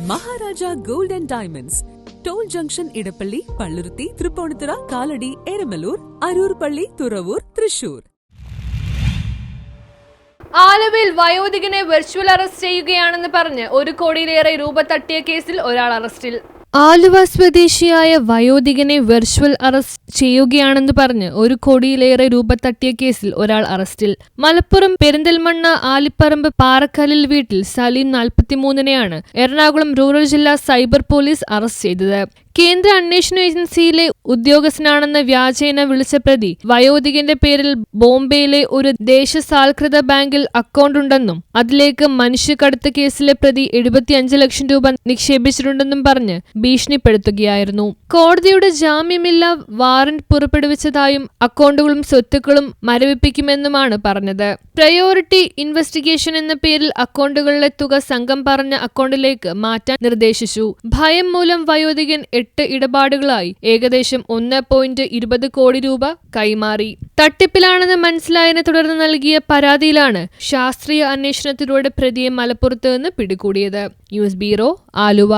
Maharaja gold and diamonds, toll junction, Edappally, Palluruthy, Tripunithura, Kalady, Eramalloor, Aroor Palli, Thuravoor, Thrissur. ആലുവയിൽ വയോധികനെ virtual arrest ചെയ്യുകയാണെന്ന് പറഞ്ഞ് 1 കോടിയിലേറെ രൂപ തട്ടിയ കേസിൽ ഒരാൾ അറസ്റ്റിൽ. ആലുവ സ്വദേശിയായ വയോധികനെ വെർച്വൽ അറസ്റ്റ് ചെയ്യുകയാണെന്ന് പറഞ്ഞ് 1 കോടിയിലേറെ രൂപ തട്ടിയ കേസിൽ ഒരാൾ അറസ്റ്റിൽ. മലപ്പുറം പെരിന്തൽമണ്ണ ആലിപ്പറമ്പ് പാറക്കല്ലിൽ വീട്ടിൽ സലീം 43-നെയാണ് എറണാകുളം റൂറൽ ജില്ലാ സൈബർ പോലീസ് അറസ്റ്റ് ചെയ്തത്. കേന്ദ്ര അന്വേഷണ ഏജൻസിയിലെ ഉദ്യോഗസ്ഥനാണെന്ന വ്യാജേന വിളിച്ച പ്രതി വയോധികന്റെ പേരിൽ ബോംബെയിലെ ഒരു ദേശസാൽകൃത ബാങ്കിൽ അക്കൗണ്ടുണ്ടെന്നും അതിലേക്ക് മനുഷ്യക്കടത്ത് കേസിലെ പ്രതി 75 ലക്ഷം രൂപ നിക്ഷേപിച്ചിട്ടുണ്ടെന്നും പറഞ്ഞ് ഭീഷണിപ്പെടുത്തുകയായിരുന്നു. കോടതിയുടെ ജാമ്യമില്ലാ വാറന്റ് പുറപ്പെടുവിച്ചതായും അക്കൗണ്ടുകളും സ്വത്തുക്കളും മരവിപ്പിക്കുമെന്നുമാണ് പറഞ്ഞത്. പ്രയോറിറ്റി ഇൻവെസ്റ്റിഗേഷൻ എന്ന പേരിൽ അക്കൗണ്ടുകളിലെ തുക സംഘം പറഞ്ഞ അക്കൗണ്ടിലേക്ക് മാറ്റാൻ നിർദ്ദേശിച്ചു. ഭയം മൂലം വയോധികൻ 8 ഇടപാടുകളായി ഏകദേശം 1.20 കോടി രൂപ കൈമാറി. തട്ടിപ്പിലാണെന്ന് മനസ്സിലായതിനെ തുടർന്ന് നൽകിയ പരാതിയിലാണ് ശാസ്ത്രീയ അന്വേഷണത്തിലൂടെ പ്രതിയെ മലപ്പുറത്ത് നിന്ന് പിടികൂടിയത്. News bureau, Aluva.